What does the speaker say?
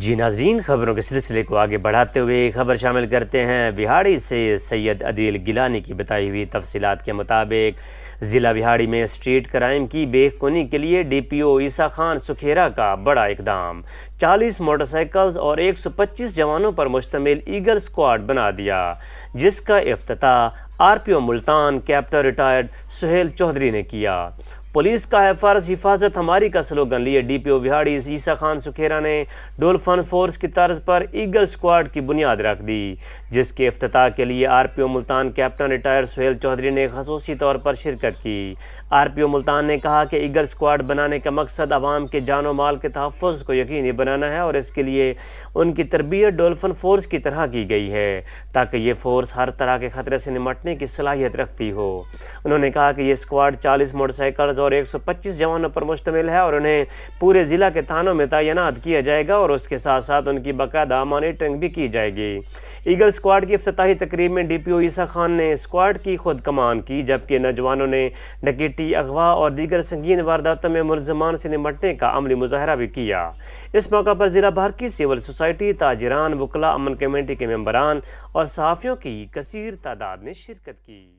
جی ناظرین، خبروں کے سلسلے کو آگے بڑھاتے ہوئے خبر شامل کرتے ہیں بہاڑی سے۔ سید عدیل گیلانی کی بتائی ہوئی تفصیلات کے مطابق ضلع بہاڑی میں اسٹریٹ کرائم کی بے خونی کے لیے ڈی پی او عیسیٰ خان سکھیرا کا بڑا اقدام، 40 موٹر سائیکلز اور 125 جوانوں پر مشتمل ایگل اسکواڈ بنا دیا، جس کا افتتاح آر پی او ملتان کیپٹن ریٹائرڈ سہیل چودھری نے کیا۔ پولیس کا ہے فرض، حفاظت ہماری کا سلوگن لیے ڈی پی او بہاڑی عیسیٰ خان سکھیرا نے ڈولفن فورس کی طرز پر ایگل اسکواڈ کی بنیاد رکھ دی، جس کے افتتاح کے لیے آر پی او ملتان کیپٹن ریٹائرڈ سہیل چودھری نے خصوصی طور پر شرکت کی۔ آر پی او ملتان نے کہا کہ ایگل اسکواڈ بنانے کا مقصد عوام کے جان و مال کے تحفظ کو یقینی بنانا ہے، اور اس کے لیے ان کی تربیت ڈولفن فورس کی طرح کی گئی ہے تاکہ یہ فورس ہر طرح کے خطرے سے نمٹنے کی صلاحیت رکھتی ہو۔ انہوں نے کہا کہ یہ اسکواڈ 40 موٹر سائیکلز اور 125 جوانوں پر مشتمل ہے، اور انہیں پورے ضلع کے تھانوں میں تعینات کیا جائے گا، اور اس کے ساتھ ساتھ ان کی باقاعدہ مانیٹرنگ بھی کی جائے گی۔ ایگل اسکواڈ کی افتتاحی تقریب میں ڈی پی او عیسیٰ خان نے اسکواڈ کی خود کمان کی، جبکہ نوجوانوں نے ڈکیتی، اغوا اور دیگر سنگین وارداتوں میں ملزمان سے نمٹنے کا عملی مظاہرہ بھی کیا۔ اس موقع پر ضلع بھر کی سول سوسائٹی، تاجران، وکلاء، امن کمیٹی کے ممبران اور صحافیوں کی کثیر تعداد نے شرکت کی۔